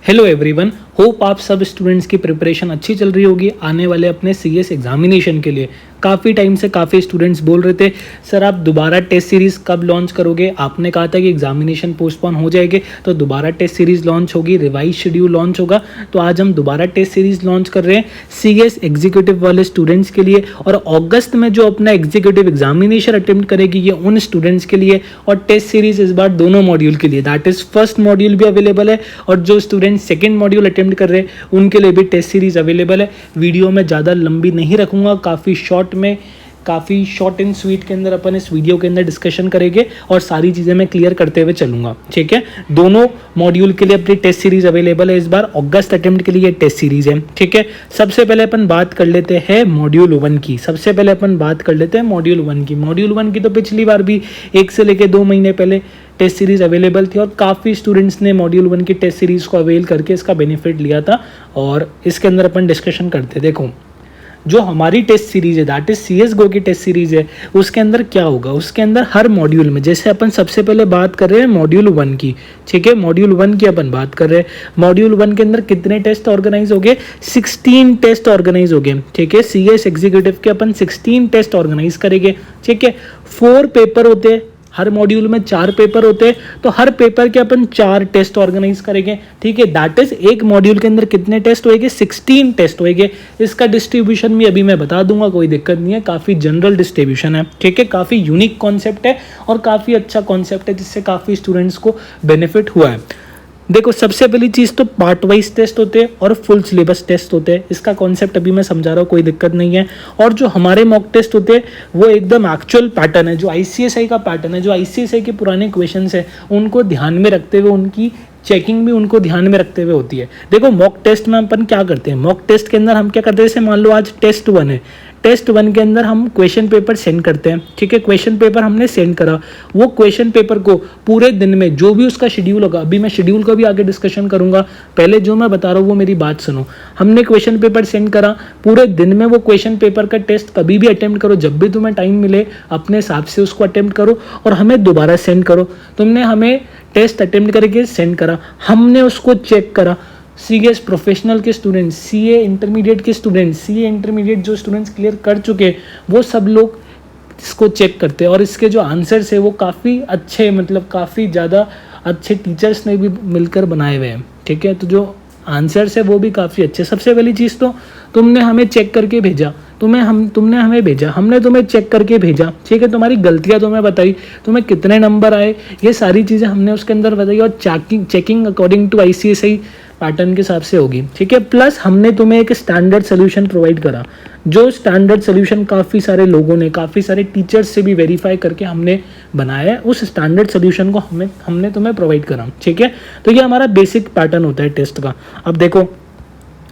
Hello everyone, hope आप सब students की प्रिपरेशन अच्छी चल रही होगी आने वाले अपने सीएस एग्जामिनेशन के लिए। काफ़ी टाइम से काफ़ी स्टूडेंट्स बोल रहे थे सर आप दोबारा टेस्ट सीरीज़ कब लॉन्च करोगे। आपने कहा था कि एग्जामिनेशन पोस्टपोन हो जाएंगे तो दोबारा टेस्ट सीरीज़ लॉन्च होगी, रिवाइज शेड्यूल लॉन्च होगा। तो आज हम दोबारा टेस्ट सीरीज़ लॉन्च कर रहे हैं सीएस एग्जीक्यूटिव वाले स्टूडेंट्स के लिए। और अगस्त में जो अपना एग्जीक्यूटिव एग्जामिनेशन अटेम्प्ट करेगी ये उन स्टूडेंट्स के लिए, और टेस्ट सीरीज़ इस बार दोनों मॉड्यूल के लिए, दैट इज़ फर्स्ट मॉड्यूल भी अवेलेबल है और जो स्टूडेंट सेकेंड मॉड्यूल अटेम्प्ट कर रहे हैं उनके लिए भी टेस्ट सीरीज़ अवेलेबल है। वीडियो में ज़्यादा लंबी नहीं रखूँगा, काफ़ी शॉर्ट एंड स्वीट के अंदर अपन इस वीडियो के अंदर डिस्कशन करेंगे और सारी चीज़ें मैं क्लियर करते हुए चलूँगा। ठीक है, दोनों मॉड्यूल के लिए अपनी टेस्ट सीरीज़ अवेलेबल है। इस बार अगस्त अटेम्प्ट के लिए ये टेस्ट सीरीज़ है। ठीक है, सबसे पहले अपन बात कर लेते हैं मॉड्यूल 1 की। मॉड्यूल 1 की तो पिछली बार भी 1 से लेकर 2 महीने पहले टेस्ट सीरीज़ अवेलेबल थी और काफ़ी स्टूडेंट्स ने मॉड्यूल 1 की टेस्ट सीरीज़ को अवेल करके इसका बेनिफिट लिया था और इसके अंदर अपन डिस्कशन करते। देखो, जो हमारी टेस्ट सीरीज़ है दैट इज सीएस गो की टेस्ट सीरीज़ है, उसके अंदर क्या होगा, उसके अंदर हर मॉड्यूल में, जैसे अपन सबसे पहले बात कर रहे हैं मॉड्यूल 1 की। ठीक है, मॉड्यूल 1 की अपन बात कर रहे हैं। मॉड्यूल 1 के अंदर कितने टेस्ट ऑर्गेनाइज हो गए? 16 टेस्ट ऑर्गेनाइज हो गए। ठीक है, सीएस एग्जीक्यूटिव के अपन 16 टेस्ट ऑर्गेनाइज करेंगे। ठीक है, 4 पेपर होते हैं, हर मॉड्यूल में 4 पेपर होते हैं, तो हर पेपर के अपन 4 टेस्ट ऑर्गेनाइज करेंगे। ठीक है, दैट इज एक मॉड्यूल के अंदर कितने टेस्ट होएंगे? 16 टेस्ट होएंगे। इसका डिस्ट्रीब्यूशन भी अभी मैं बता दूंगा, कोई दिक्कत नहीं है, काफ़ी जनरल डिस्ट्रीब्यूशन है। ठीक है, काफ़ी यूनिक कॉन्सेप्ट है और काफ़ी अच्छा कॉन्सेप्ट है जिससे काफ़ी स्टूडेंट्स को बेनिफिट हुआ है। देखो, सबसे पहली चीज़ तो पार्ट वाइज टेस्ट होते हैं और फुल सिलेबस टेस्ट होते हैं। इसका कॉन्सेप्ट अभी मैं समझा रहा हूँ, कोई दिक्कत नहीं है। और जो हमारे मॉक टेस्ट होते हैं वो एकदम एक्चुअल पैटर्न है, जो आईसीएसआई का पैटर्न है, जो आईसीएसआई के पुराने क्वेश्चंस है उनको ध्यान में रखते हुए, उनकी चेकिंग भी उनको ध्यान में रखते हुए होती है। देखो, मॉक टेस्ट में अपन क्या करते हैं, मॉक टेस्ट के अंदर हम क्या करते हैं, जैसे मान लो आज टेस्ट 1 है, टेस्ट 1 के अंदर हम क्वेश्चन पेपर सेंड करते हैं। ठीक है, क्वेश्चन पेपर हमने सेंड करा, वो क्वेश्चन पेपर को पूरे दिन में जो भी उसका शेड्यूल होगा, अभी मैं शेड्यूल का भी आगे डिस्कशन करूंगा, पहले जो मैं बता रहा हूँ वो मेरी बात सुनो। हमने क्वेश्चन पेपर सेंड करा, पूरे दिन में वो क्वेश्चन पेपर का टेस्ट कभी भी अटेम्प्ट करो, जब भी तुम्हें टाइम मिले अपने हिसाब से उसको अटेम्प्ट करो और हमें दोबारा सेंड करो। तुमने हमें टेस्ट अटेम्प्ट करके सेंड करा, हमने उसको चेक करा। सीएस प्रोफेशनल के स्टूडेंट्स, सीए इंटरमीडिएट के स्टूडेंट्स, सीए इंटरमीडिएट जो स्टूडेंट्स क्लियर कर चुके वो सब लोग इसको चेक करते हैं और इसके जो आंसर्स है वो काफ़ी अच्छे, मतलब काफ़ी ज़्यादा अच्छे टीचर्स ने भी मिलकर बनाए हुए हैं। ठीक है, तो जो आंसर्स है वो भी काफ़ी अच्छे। सबसे पहली चीज़ तो तुमने हमें चेक करके भेजा, तुमने हमें भेजा, हमने तुम्हें चेक करके भेजा। ठीक है, तुम्हारी गलतियां तुम्हें बताई, तुम्हें कितने नंबर आए, ये सारी चीज़ें हमने उसके अंदर बताई और checking according to ICSI pattern के हिसाब से होगी। ठीक है, प्लस हमने तुम्हें एक स्टैंडर्ड सोल्यूशन प्रोवाइड करा, जो स्टैंडर्ड सोल्यूशन काफ़ी सारे लोगों ने, काफ़ी सारे टीचर्स से भी वेरीफाई करके हमने बनाया है। उस स्टैंडर्ड सोल्यूशन को हमने तुम्हें प्रोवाइड करा। ठीक है, तो ये हमारा बेसिक पैटर्न होता है टेस्ट का। अब देखो,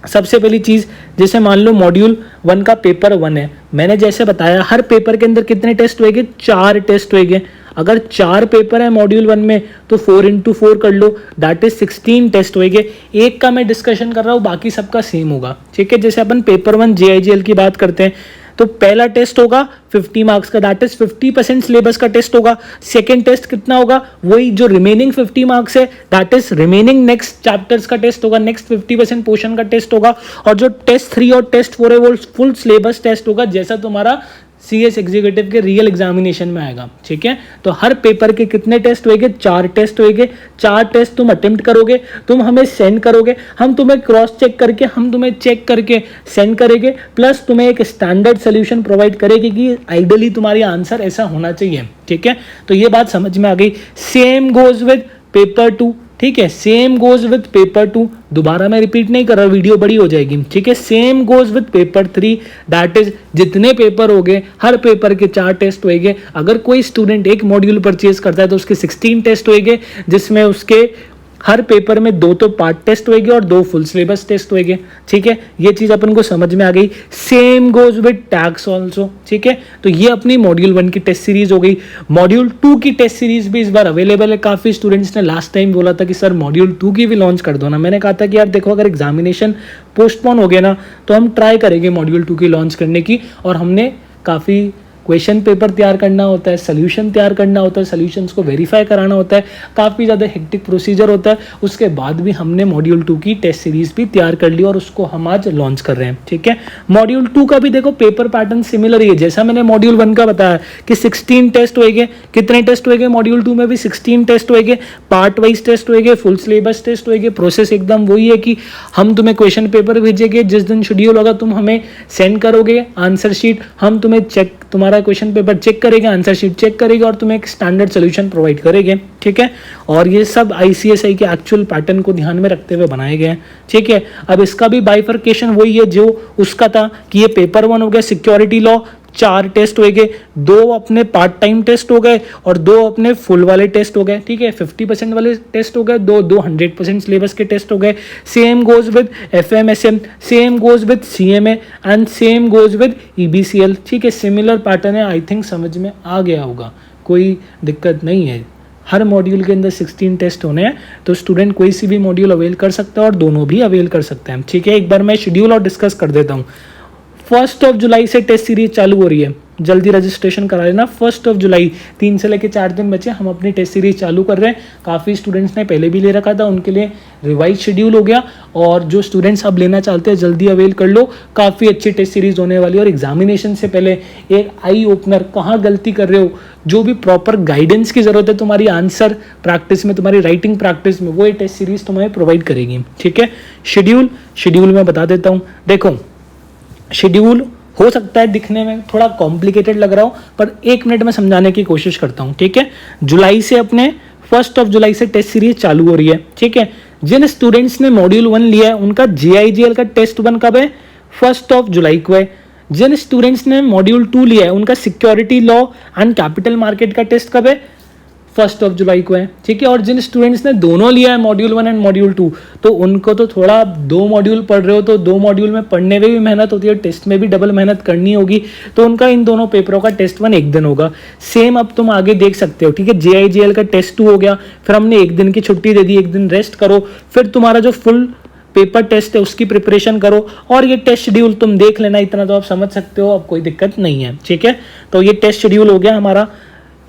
सबसे पहली चीज़, जैसे मान लो मॉड्यूल 1 का पेपर 1 है, मैंने जैसे बताया हर पेपर के अंदर कितने टेस्ट होएंगे? 4 टेस्ट होएंगे। अगर 4 पेपर है मॉड्यूल 1 में तो 4 into 4 कर लो, दैट इज 16 टेस्ट होएंगे। एक का मैं डिस्कशन कर रहा हूँ, बाकी सबका सेम होगा। ठीक है, जैसे अपन पेपर 1 जेआईजीएल की बात करते हैं तो पहला टेस्ट होगा 50 मार्क्स का, दैट इज 50% सिलेबस का टेस्ट होगा। सेकेंड टेस्ट कितना होगा? वही जो रिमेनिंग 50 मार्क्स है, that is remaining next chapters का टेस्ट होगा, नेक्स्ट 50% पोर्शन का टेस्ट होगा। और जो टेस्ट 3 और टेस्ट 4 है वो फुल सिलेबस टेस्ट होगा, जैसा तुम्हारा सीएस एग्जीक्यूटिव के रियल एग्जामिनेशन में आएगा। ठीक है, तो हर पेपर के कितने टेस्ट होएंगे? 4 टेस्ट होएंगे। 4 टेस्ट तुम अटेम्प्ट करोगे, तुम हमें सेंड करोगे, हम तुम्हें क्रॉस चेक करके, हम तुम्हें चेक करके सेंड करेंगे, प्लस तुम्हें एक स्टैंडर्ड सोल्यूशन प्रोवाइड करेगी कि आइडियली तुम्हारी आंसर ऐसा होना चाहिए। ठीक है, तो ये बात समझ में आ गई। Same goes with paper 2। ठीक है, सेम गोज विद पेपर 2, दोबारा मैं रिपीट नहीं कर रहा, वीडियो बड़ी हो जाएगी। ठीक है, same goes with paper 3, that is जितने पेपर हो गए हर पेपर के 4 टेस्ट होएंगे। अगर कोई स्टूडेंट एक मॉड्यूल परचेज करता है तो उसके 16 टेस्ट होएंगे, जिसमें उसके हर पेपर में 2 तो पार्ट टेस्ट होएंगे और 2 फुल सिलेबस टेस्ट होएंगे। ठीक है, ये चीज अपन को समझ में आ गई। Same goes with tax also. ठीक है, तो ये अपनी मॉड्यूल 1 की टेस्ट सीरीज हो गई। मॉड्यूल 2 की टेस्ट सीरीज भी इस बार अवेलेबल है। काफी स्टूडेंट्स ने लास्ट टाइम बोला था कि सर मॉड्यूल 2 की भी लॉन्च कर दो ना। मैंने कहा था कि यार देखो, अगर एग्जामिनेशन पोस्टपोन हो गया ना तो हम ट्राई करेंगे मॉड्यूल 2 की लॉन्च करने की, और हमने काफी क्वेश्चन पेपर तैयार करना होता है, सोल्यूशन तैयार करना होता है, सोल्यूशंस को वेरीफाई कराना होता है, काफ़ी ज़्यादा हेक्टिक प्रोसीजर होता है। उसके बाद भी हमने मॉड्यूल 2 की टेस्ट सीरीज भी तैयार कर ली और उसको हम आज लॉन्च कर रहे हैं। ठीक है, मॉड्यूल 2 का भी देखो पेपर पैटर्न सिमिलर ही है, जैसा मैंने मॉड्यूल 1 का बताया कि 16 टेस्ट होएंगे। कितने टेस्ट होएंगे मॉड्यूल 2 में भी? 16 टेस्ट होएंगे, पार्ट वाइज टेस्ट होएंगे, फुल सिलेबस टेस्ट होएंगे। प्रोसेस एकदम वही है कि हम तुम्हें क्वेश्चन पेपर भेजेंगे, जिस दिन शेड्यूल होगा तुम हमें सेंड करोगे आंसर शीट, हम तुम्हें तुम्हारा क्वेश्चन पेपर चेक करेंगे, आंसर शीट चेक करेंगे और तुम्हें एक स्टैंडर्ड सोल्यूशन प्रोवाइड करेंगे। ठीक है, और ये सब ICSI के एक्चुअल पैटर्न को ध्यान में रखते हुए बनाए गए हैं। ठीक है, अब इसका भी बाइफर्केशन वही है जो उसका था कि ये पेपर 1 हो गया सिक्योरिटी लॉ, 4 टेस्ट हो गए, 2 अपने पार्ट टाइम टेस्ट हो गए और 2 अपने फुल वाले टेस्ट हो गए। ठीक है, 50% वाले टेस्ट हो गए, 2 100% सिलेबस के टेस्ट हो गए। Same goes with FMSM, same goes with CMA and same goes with EBCL। ठीक है, सिमिलर पैटर्न है। आई थिंक समझ में आ गया होगा, कोई दिक्कत नहीं है। हर मॉड्यूल के अंदर 16 टेस्ट होने हैं, तो स्टूडेंट कोई सी भी मॉड्यूल अवेल कर सकता है और दोनों भी अवेल कर सकते हैं। ठीक है, एक बार मैं शेड्यूल और डिस्कस कर देता हूँ। 1 जुलाई से टेस्ट सीरीज चालू हो रही है, जल्दी रजिस्ट्रेशन करा लेना। 1 जुलाई, 3 से लेकर 4 दिन बचे, हम अपनी टेस्ट सीरीज चालू कर रहे हैं। काफ़ी स्टूडेंट्स ने पहले भी ले रखा था, उनके लिए रिवाइज शेड्यूल हो गया, और जो स्टूडेंट्स अब लेना चाहते हैं जल्दी अवेल कर लो। काफ़ी अच्छी टेस्ट सीरीज होने वाली है और एग्जामिनेशन से पहले एक आई ओपनर, कहाँ गलती कर रहे हो, जो भी प्रॉपर गाइडेंस की ज़रूरत है तुम्हारी आंसर प्रैक्टिस में, तुम्हारी राइटिंग प्रैक्टिस में, वो ये टेस्ट सीरीज तुम्हें प्रोवाइड करेगी। ठीक है, शेड्यूल मैं बता देता हूँ। देखो, शेड्यूल हो सकता है दिखने में थोड़ा कॉम्प्लिकेटेड लग रहा हो, पर 1 मिनट में समझाने की कोशिश करता हूँ। ठीक है, जुलाई से अपने 1 जुलाई से टेस्ट सीरीज चालू हो रही है। ठीक है, जिन स्टूडेंट्स ने मॉड्यूल 1 लिया है उनका GIGL का टेस्ट 1 कब है? 1 जुलाई को है। जिन स्टूडेंट्स ने मॉड्यूल 2 लिया है उनका security law and capital market का टेस्ट कब है? 1 जुलाई को है। ठीक है, और जिन स्टूडेंट्स ने दोनों लिया है मॉड्यूल 1 एंड मॉड्यूल 2, तो उनको तो थोड़ा 2 मॉड्यूल पढ़ रहे हो तो 2 मॉड्यूल में पढ़ने में भी मेहनत होती है, टेस्ट में भी डबल मेहनत करनी होगी, तो उनका इन दोनों पेपरों का टेस्ट 1 एक दिन होगा। सेम अब तुम आगे देख सकते हो। ठीक है, GIGL का टेस्ट 2 हो गया, फिर हमने 1 दिन की छुट्टी दे दी, 1 दिन रेस्ट करो, फिर तुम्हारा जो फुल पेपर टेस्ट है उसकी प्रिपरेशन करो, और ये टेस्ट शेड्यूल तुम देख लेना, इतना तो आप समझ सकते हो, अब कोई दिक्कत नहीं है। ठीक है, तो ये टेस्ट शेड्यूल हो गया हमारा।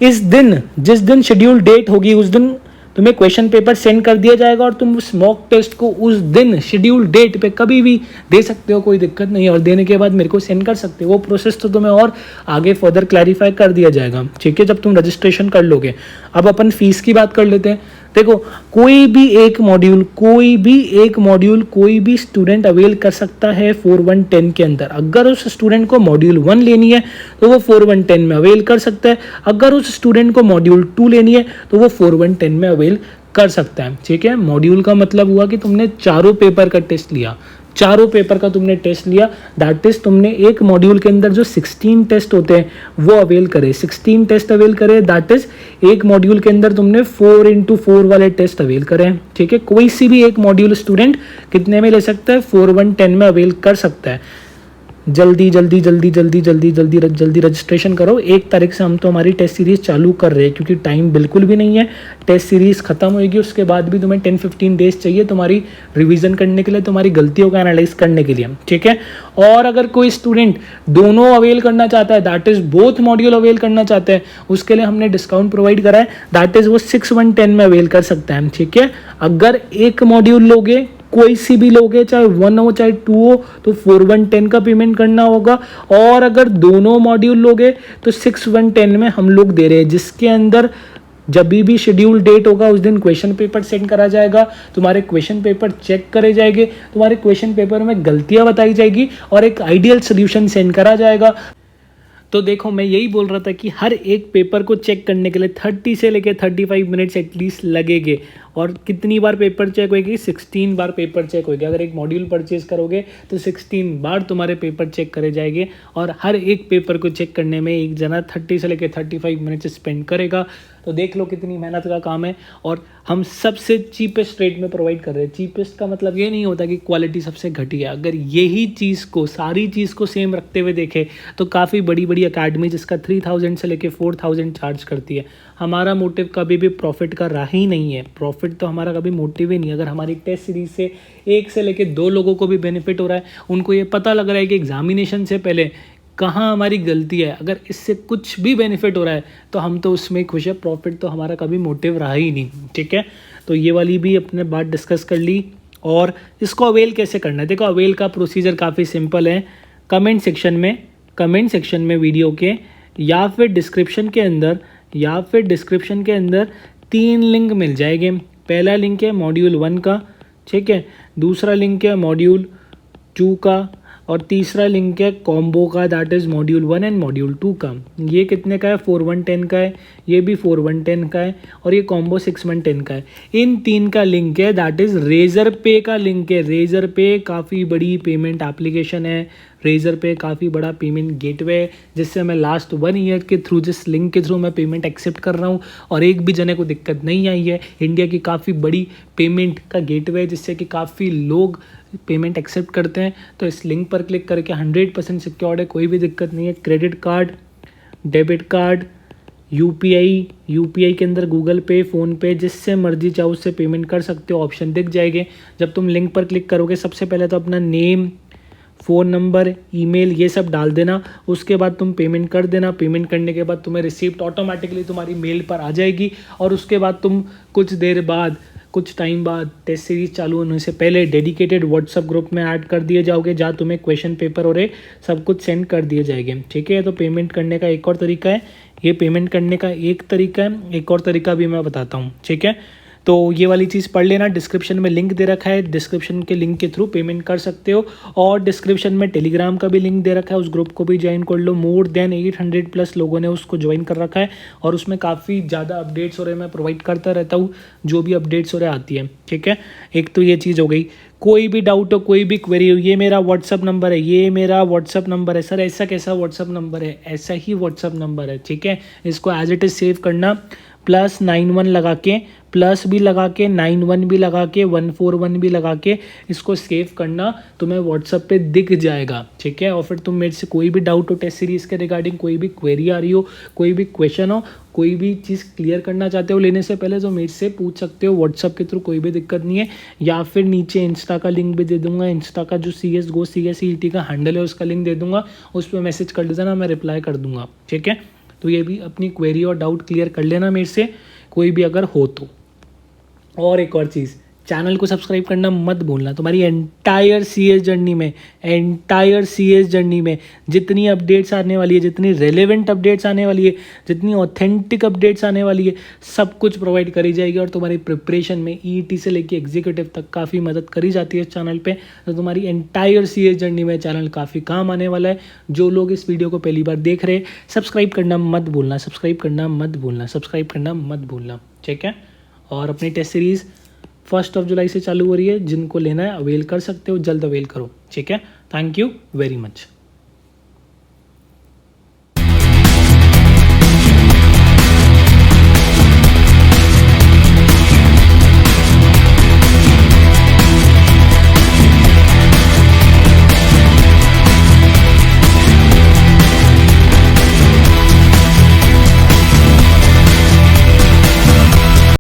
इस दिन, जिस दिन शेड्यूल डेट होगी उस दिन तुम्हें क्वेश्चन पेपर सेंड कर दिया जाएगा, और तुम उस मॉक टेस्ट को उस दिन शेड्यूल डेट पे कभी भी दे सकते हो, कोई दिक्कत नहीं है, और देने के बाद मेरे को सेंड कर सकते हो। वो प्रोसेस तो तुम्हें और आगे फर्दर क्लैरिफाई कर दिया जाएगा। ठीक है, जब तुम रजिस्ट्रेशन कर लोगे। अब अपन फीस की बात कर लेते हैं। देखो, कोई भी एक मॉड्यूल कोई भी स्टूडेंट अवेल कर सकता है 4110 के अंदर। अगर उस स्टूडेंट को मॉड्यूल 1 लेनी है तो वो 4110 में अवेल कर सकता है, अगर उस स्टूडेंट को मॉड्यूल 2 लेनी है तो वो 4110 में अवेल कर सकता है। ठीक है, मॉड्यूल का मतलब हुआ कि तुमने चारों पेपर का टेस्ट लिया, चारों पेपर का तुमने टेस्ट लिया, दैट इज तुमने एक मॉड्यूल के अंदर जो 16 टेस्ट होते हैं वो अवेल करे, 16 टेस्ट अवेल करे, दैट इज एक मॉड्यूल के अंदर तुमने 4x4 वाले टेस्ट अवेल करे। ठीक है, कोई सी भी एक मॉड्यूल स्टूडेंट कितने में ले सकता है? 4110 में अवेल कर सकता है। जल्दी रजिस्ट्रेशन करो। 1 तारीख से हम तो हमारी टेस्ट सीरीज चालू कर रहे हैं, क्योंकि टाइम बिल्कुल भी नहीं है। टेस्ट सीरीज खत्म होगी, उसके बाद भी तुम्हें 10-15 डेज चाहिए तुम्हारी रिवीजन करने के लिए, तुम्हारी गलतियों को एनालाइज करने के लिए। ठीक है, और अगर कोई स्टूडेंट दोनों अवेल करना चाहता है, that is both module avail करना चाहते हैं, उसके लिए हमने डिस्काउंट प्रोवाइड करा है, दैट इज वो 6110 में अवेल कर सकता है। ठीक है, अगर एक मॉड्यूल लोगे, कोई सी भी लोगे, चाहे 1 हो चाहे 2 हो, तो 4110 का पेमेंट करना होगा, और अगर दोनों मॉड्यूल लोगे तो 6110 में हम लोग दे रहे हैं, जिसके अंदर जब भी शेड्यूल डेट होगा उस दिन क्वेश्चन पेपर सेंड करा जाएगा, तुम्हारे क्वेश्चन पेपर चेक करे जाएंगे, तुम्हारे क्वेश्चन पेपर में गलतियां बताई जाएगी और एक आइडियल सोल्यूशन सेंड करा जाएगा। तो देखो, मैं यही बोल रहा था कि हर एक पेपर को चेक करने के लिए 30 से लेकर 35 मिनट्स एटलीस्ट लगेंगे। और कितनी बार पेपर चेक होगी? 16 बार पेपर चेक होगी। अगर एक मॉड्यूल परचेज करोगे तो 16 बार तुम्हारे पेपर चेक करे जाएंगे, और हर एक पेपर को चेक करने में एक जना 30 से लेकर 35 मिनट स्पेंड करेगा। तो देख लो कितनी मेहनत का काम है, और हम सबसे चीपेस्ट रेट में प्रोवाइड कर रहे हैं। चीपेस्ट का मतलब ये नहीं होता कि क्वालिटी सबसे घटिया। अगर यही चीज़ को, सारी चीज़ को सेम रखते हुए देखें तो काफ़ी बड़ी बड़ी अकेडमी जिसका 3000 से लेकर 4000 चार्ज करती है। हमारा मोटिव कभी भी प्रॉफिट का रहा ही नहीं है, प्रॉफिट तो हमारा कभी मोटिव ही नहीं है। अगर हमारी टेस्ट सीरीज से 1 से लेकर 2 लोगों को भी बेनिफिट हो रहा है, उनको ये पता लग रहा है कि एग्जामिनेशन से पहले कहाँ हमारी गलती है। अगर इससे कुछ भी बेनिफिट हो रहा है तो हम तो उसमें खुश है, प्रॉफिट तो हमारा कभी मोटिव रहा ही नहीं, ठीक है। तो ये वाली भी अपने बात डिस्कस कर ली। और इसको अवेल कैसे करना है, देखो अवेल का प्रोसीजर काफ़ी सिंपल है। कमेंट सेक्शन में वीडियो के या फिर डिस्क्रिप्शन के अंदर 3 लिंक मिल जाएंगे। पहला लिंक है मॉड्यूल 1 का, ठीक है, दूसरा लिंक है मॉड्यूल 2 का, और तीसरा लिंक है कॉम्बो का, that is module 1 and module 2 का। ये कितने का है, 4110 का है, ये भी 4110 का है, और ये कॉम्बो 6110 का है। इन 3 का लिंक है, दैट इज़ रेजर पे का लिंक है। रेजर पे काफ़ी बड़ी पेमेंट एप्लीकेशन है, रेजर पे काफ़ी बड़ा पेमेंट गेटवे है, जिससे मैं लास्ट 1 ईयर के थ्रू, जिस लिंक के थ्रू मैं पेमेंट एक्सेप्ट कर रहा हूँ, और एक भी जने को दिक्कत नहीं आई है। इंडिया की काफ़ी बड़ी पेमेंट का गेटवे है, जिससे कि काफ़ी लोग पेमेंट एक्सेप्ट करते हैं। तो इस लिंक पर क्लिक करके 100% सिक्योर्ड है, कोई भी दिक्कत नहीं है। Credit card, debit card, UPI के अंदर गूगल पे, फ़ोनपे, जिससे मर्जी चाहो उससे पेमेंट कर सकते हो, ऑप्शन दिख जाएंगे। जब तुम लिंक पर क्लिक करोगे सबसे पहले तो अपना नेम, फ़ोन नंबर, ईमेल ये सब डाल देना। उसके बाद तुम पेमेंट कर देना। पेमेंट करने के बाद तुम्हें रिसीप्ट ऑटोमेटिकली तुम्हारी मेल पर आ जाएगी, और उसके बाद तुम कुछ टाइम बाद टेस्ट सीरीज चालू होने से पहले डेडिकेटेड व्हाट्सअप ग्रुप में ऐड कर दिए जाओगे, जहाँ तुम्हें क्वेश्चन पेपर और सब कुछ सेंड कर दिए जाएंगे, ठीक है। तो पेमेंट करने का एक और तरीका है, ये पेमेंट करने का एक तरीका है, एक और तरीका भी मैं बताता हूँ, ठीक है। तो ये वाली चीज़ पढ़ लेना, डिस्क्रिप्शन में लिंक दे रखा है, डिस्क्रिप्शन के लिंक के थ्रू पेमेंट कर सकते हो। और डिस्क्रिप्शन में टेलीग्राम का भी लिंक दे रखा है, उस ग्रुप को भी ज्वाइन कर लो। मोर देन 800+ लोगों ने उसको ज्वाइन कर रखा है, और उसमें काफ़ी ज़्यादा अपडेट्स हो रहे हैं, मैं प्रोवाइड करता रहता हूँ, जो भी अपडेट्स हो रहे आती है, ठीक है। एक तो ये चीज़ हो गई। कोई भी डाउट हो, कोई भी क्वेरी हो, ये मेरा व्हाट्सअप नंबर है, सर ऐसा कैसा व्हाट्सअप नंबर है, ऐसा ही व्हाट्सअप नंबर है, ठीक है। इसको एज इट इज़ सेव करना, +91 लगा के, प्लस भी लगा के, 91 भी लगा के, 141 भी लगा के इसको सेव करना, तुम्हें व्हाट्सअप पे दिख जाएगा, ठीक है। और फिर तुम मेरे से कोई भी डाउट हो टेस्ट सीरीज़ के रिगार्डिंग, कोई भी क्वेरी आ रही हो, कोई भी क्वेश्चन हो, कोई भी चीज़ क्लियर करना चाहते हो लेने से पहले, तो मेरे से पूछ सकते हो व्हाट्सअप के थ्रू, कोई भी दिक्कत नहीं है। या फिर नीचे इंस्टा का लिंक भी दे दूंगा, इंस्टा का जो CSET का हैंडल है उसका लिंक दे दूंगा, उस पर मैसेज कर देना, मैं रिप्लाई कर दूंगा, ठीक है। तो ये भी अपनी क्वेरी और डाउट क्लियर कर लेना मेरे से, कोई भी अगर हो तो। और एक और चीज़, चैनल को सब्सक्राइब करना मत भूलना। तुम्हारी एंटायर CS जर्नी में जितनी अपडेट्स आने वाली है, जितनी रेलेवेंट अपडेट्स आने वाली है, जितनी ऑथेंटिक अपडेट्स आने वाली है, सब कुछ प्रोवाइड करी जाएगी। और तुम्हारी प्रिपरेशन में EET से लेके एग्जीक्यूटिव तक काफ़ी मदद करी जाती है इस चैनल पे। तो तुम्हारी एंटायर CS जर्नी में चैनल काफ़ी काम आने वाला है। जो लोग इस वीडियो को पहली बार देख रहे हैं, सब्सक्राइब करना मत भूलना, ठीक है। और अपनी टेस्ट सीरीज़ 1 जुलाई से चालू हो रही है, जिनको लेना है अवेल कर सकते हो, जल्द अवेल करो, ठीक है। Thank you very much.